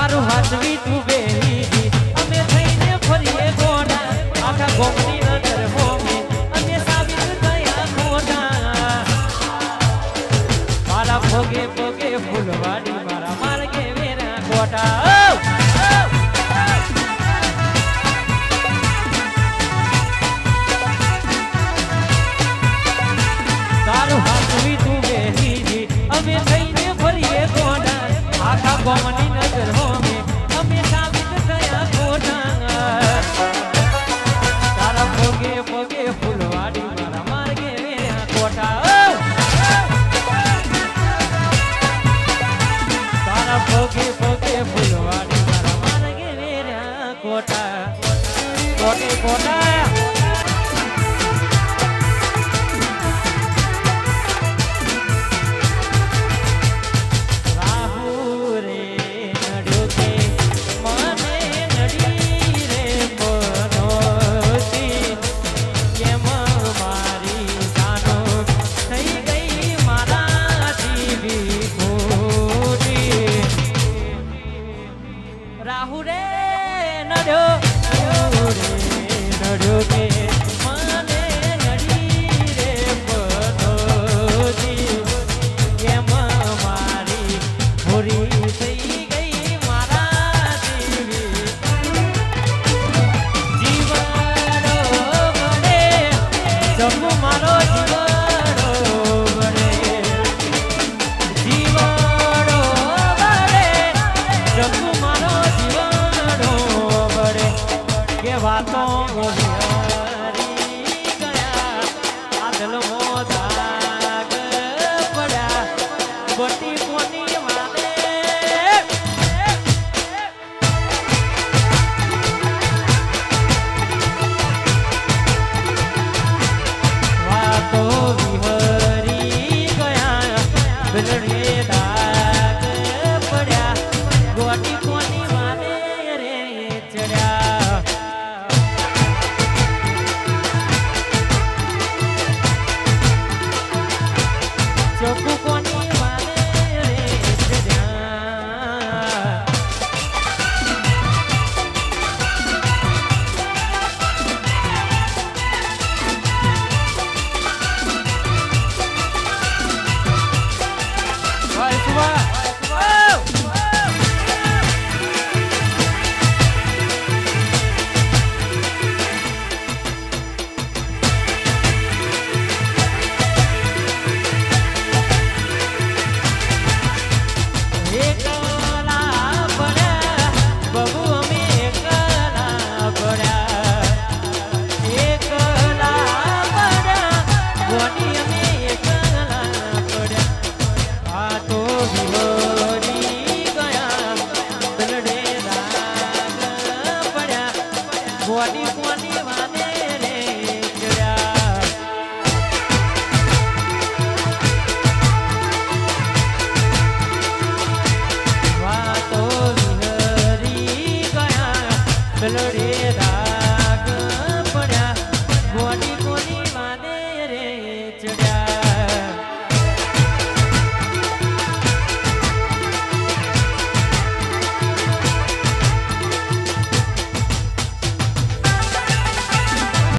તારું હાથવી તું બેહી અમે થઈને ફરીએ ગોડા આખા ગોમની નજર હોમે અમે સાબિત થયા ખોટા મારા ભોગે ભોગે ફૂલવાડી મારા માર્ગે વેરા ખોટા તારું હાથવી તું બેહી અમે થઈને ફરીએ ગોડા આખા ગોમની નજર હોમે અમે સાબિત થયા ખોટા તારા ભોગે ભોગે ફૂલવાડી મારા માર્ગે વેરા ખોટા તારા ભોગે ભોગે ફૂલવાડી મારા માર્ગે વેરા ખોટા ખોટે ખોટા રાહુ રે નડ્યો કે મને નડી રે પનોતી કેમ મારી ભૂરી થઈ ગઈ મારા જીવી જીવડો બને જમુ મારો જીવડો બને જીવડો બને જમુ મારો વાતો મોરી ગયા આદલ મોદાગ પડ્યા બટી